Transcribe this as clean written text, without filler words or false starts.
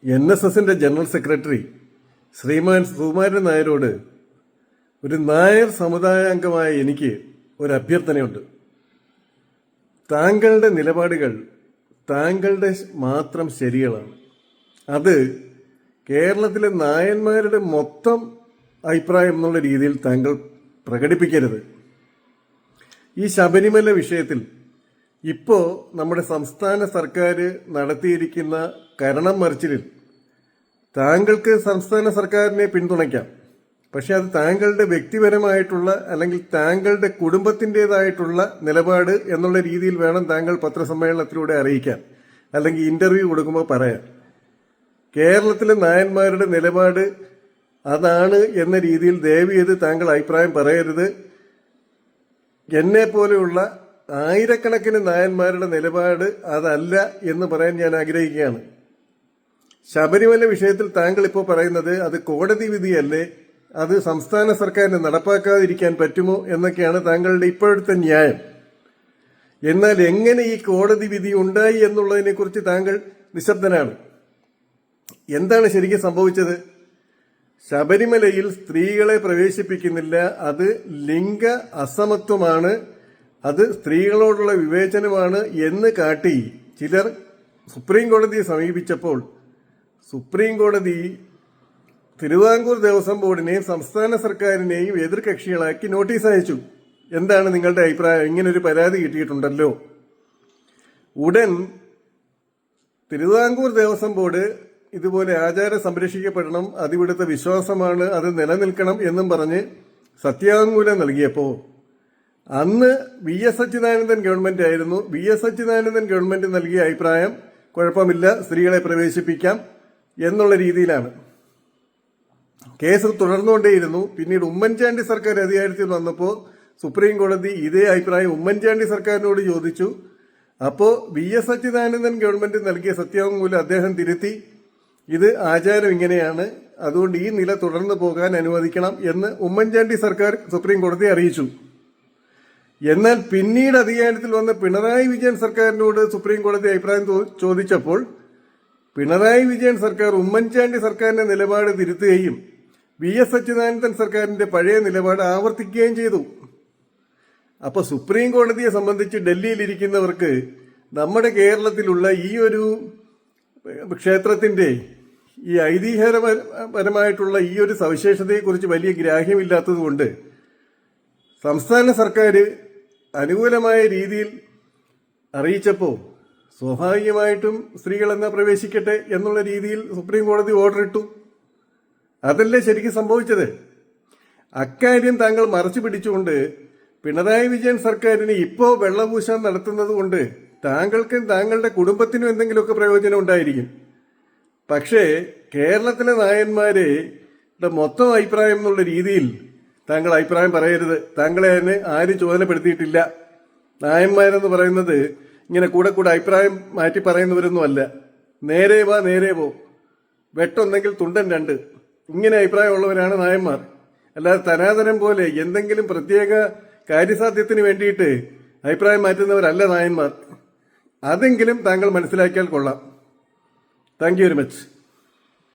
NSSന്റെ general secretary ശ്രീമാൻ സുകുമാരൻ നായരോട് ഒരു നായർ സമുദായാംഗമായ എനിക്ക് ഒരു അഭ്യർത്ഥനയുണ്ട്. താങ്കളുടെ നിലപാടുകൾ താങ്കളുടെ മാത്രം ശരികളാണ്. അത് കേരളത്തിലെ നായന്മാരുടെ മൊത്തം അഭിപ്രായം എന്നുള്ള രീതിയിൽ താങ്കൾ പ്രകടിപ്പിക്കരുത്. ഈ ശബരിമല വിഷയത്തിൽ ഇപ്പോൾ നമ്മുടെ സംസ്ഥാന സർക്കാർ നടത്തിയിരിക്കുന്ന കരണം മറിച്ചിലിൽ താങ്കൾക്ക് സംസ്ഥാന സർക്കാരിനെ പിന്തുണയ്ക്കാം. പക്ഷെ അത് താങ്കളുടെ വ്യക്തിപരമായിട്ടുള്ള അല്ലെങ്കിൽ താങ്കളുടെ കുടുംബത്തിൻ്റെതായിട്ടുള്ള നിലപാട് എന്നുള്ള രീതിയിൽ വേണം താങ്കൾ പത്രസമ്മേളനത്തിലൂടെ അറിയിക്കാൻ, അല്ലെങ്കിൽ ഇന്റർവ്യൂ കൊടുക്കുമ്പോൾ പറയാം. കേരളത്തിലെ നായന്മാരുടെ നിലപാട് അതാണ് എന്ന രീതിയിൽ ദയവ് ചെയ്ത് താങ്കൾ അഭിപ്രായം പറയരുത്. എന്നെ പോലെയുള്ള ആയിരക്കണക്കിന് നായന്മാരുടെ നിലപാട് അതല്ല എന്ന് പറയാൻ ഞാൻ ആഗ്രഹിക്കുകയാണ്. ശബരിമല വിഷയത്തിൽ താങ്കൾ ഇപ്പോൾ പറയുന്നത് അത് കോടതി വിധിയല്ലേ, അത് സംസ്ഥാന സർക്കാരിന് നടപ്പാക്കാതിരിക്കാൻ പറ്റുമോ എന്നൊക്കെയാണ് താങ്കളുടെ ഇപ്പോഴത്തെ ന്യായം. എന്നാൽ എങ്ങനെ ഈ കോടതി വിധി ഉണ്ടായി എന്നുള്ളതിനെക്കുറിച്ച് താങ്കൾ നിശബ്ദനാണ്. എന്താണ് ശരിക്കും സംഭവിച്ചത്? ശബരിമലയിൽ സ്ത്രീകളെ പ്രവേശിപ്പിക്കുന്നില്ല, അത് ലിംഗ അസമത്വമാണ്, അത് സ്ത്രീകളോടുള്ള വിവേചനമാണ് എന്ന് കാട്ടി ചിലർ സുപ്രീം കോടതിയെ സമീപിച്ചപ്പോൾ സുപ്രീം കോടതി തിരുവിതാംകൂർ ദേവസ്വം ബോർഡിനെയും സംസ്ഥാന സർക്കാരിനെയും എതിർകക്ഷികളാക്കി നോട്ടീസ് അയച്ചു. എന്താണ് നിങ്ങളുടെ അഭിപ്രായം? ഇങ്ങനൊരു പരാതി കിട്ടിയിട്ടുണ്ടല്ലോ. ഉടൻ തിരുവിതാംകൂർ ദേവസ്വം ബോർഡ് ഇതുപോലെ ആചാരം സംരക്ഷിക്കപ്പെടണം, അതിവിടുത്തെ വിശ്വാസമാണ്, അത് നിലനിൽക്കണം എന്നും പറഞ്ഞ് സത്യവാങ്മൂലം നൽകിയപ്പോൾ അന്ന് VS അച്യുതാനന്ദൻ ഗവൺമെന്റ് ആയിരുന്നു. VS അച്യുതാനന്ദൻ ഗവൺമെന്റ് നൽകിയ അഭിപ്രായം കുഴപ്പമില്ല, സ്ത്രീകളെ പ്രവേശിപ്പിക്കാം എന്നുള്ള രീതിയിലാണ്. കേസ് തുടർന്നുകൊണ്ടേയിരുന്നു. പിന്നീട് ഉമ്മൻചാണ്ടി സർക്കാർ അധികാരത്തിൽ വന്നപ്പോൾ സുപ്രീം കോടതി ഇതേ അഭിപ്രായം ഉമ്മൻചാണ്ടി സർക്കാരിനോട് ചോദിച്ചു. അപ്പോൾ VS അച്യുതാനന്ദൻ ഗവൺമെന്റ് നൽകിയ സത്യവാങ്മൂലം അദ്ദേഹം തിരുത്തി, ഇത് ആചാരം ഇങ്ങനെയാണ്, അതുകൊണ്ട് ഈ നില തുടർന്നു പോകാൻ അനുവദിക്കണം എന്ന് ഉമ്മൻചാണ്ടി സർക്കാർ സുപ്രീം കോടതിയെ അറിയിച്ചു. എന്നാൽ പിന്നീട് അധികാരത്തിൽ വന്ന പിണറായി വിജയൻ സർക്കാരിനോട് സുപ്രീം കോടതി അഭിപ്രായം ചോദിച്ചപ്പോൾ പിണറായി വിജയൻ സർക്കാർ ഉമ്മൻചാണ്ടി സർക്കാരിന്റെ നിലപാട് തിരുത്തുകയും VS അച്യുതാനന്ദൻ സർക്കാരിന്റെ പഴയ നിലപാട് ആവർത്തിക്കുകയും ചെയ്തു. അപ്പൊ സുപ്രീം കോടതിയെ സംബന്ധിച്ച് ഡൽഹിയിലിരിക്കുന്നവർക്ക് നമ്മുടെ കേരളത്തിലുള്ള ഈ ഒരു ക്ഷേത്രത്തിന്റെ ഈ ഐതിഹ്യപരമായിട്ടുള്ള ഈ ഒരു സവിശേഷതയെക്കുറിച്ച് വലിയ ഗ്രാഹ്യമില്ലാത്തതുകൊണ്ട് സംസ്ഥാന സർക്കാർ അനുകൂലമായ രീതിയിൽ അറിയിച്ചപ്പോൾ സ്വാഭാവികമായിട്ടും സ്ത്രീകളെന്നാ പ്രവേശിക്കട്ടെ എന്നുള്ള രീതിയിൽ സുപ്രീം കോടതി ഓർഡർ ഇട്ടു. അതല്ലേ ശരിക്കും സംഭവിച്ചത്? അക്കാര്യം താങ്കൾ മറച്ചു പിടിച്ചുകൊണ്ട് പിണറായി വിജയൻ സർക്കാരിന് ഇപ്പോൾ വെള്ളപൂശാൻ നടത്തുന്നത് കൊണ്ട് താങ്കൾക്കും താങ്കളുടെ കുടുംബത്തിനും എന്തെങ്കിലുമൊക്കെ പ്രയോജനം ഉണ്ടായിരിക്കും. പക്ഷേ കേരളത്തിലെ നായന്മാരുടെ മൊത്തം അഭിപ്രായം എന്നുള്ള രീതിയിൽ താങ്കൾ അഭിപ്രായം പറയരുത്. താങ്കളെ തന്നെ ആരും ചുമതലപ്പെടുത്തിയിട്ടില്ല. നായന്മാരെന്ന് പറയുന്നത് ഇങ്ങനെ കൂടെ കൂടെ അഭിപ്രായം മാറ്റി പറയുന്നവരൊന്നുമല്ല. നേരെ വാ നേരെ പോ, വെട്ടൊന്നെങ്കിൽ തുണ്ടൻ രണ്ട്, ഇങ്ങനെ അഭിപ്രായമുള്ളവരാണ് നായന്മാർ. അല്ലാതെ തനാതനം പോലെ എന്തെങ്കിലും പ്രത്യേക കാര്യസാധ്യത്തിന് വേണ്ടിയിട്ട് അഭിപ്രായം മാറ്റുന്നവരല്ല നായന്മാർ. അതെങ്കിലും താങ്കൾ മനസ്സിലാക്കിയാൽ കൊള്ളാം. Thank you very much.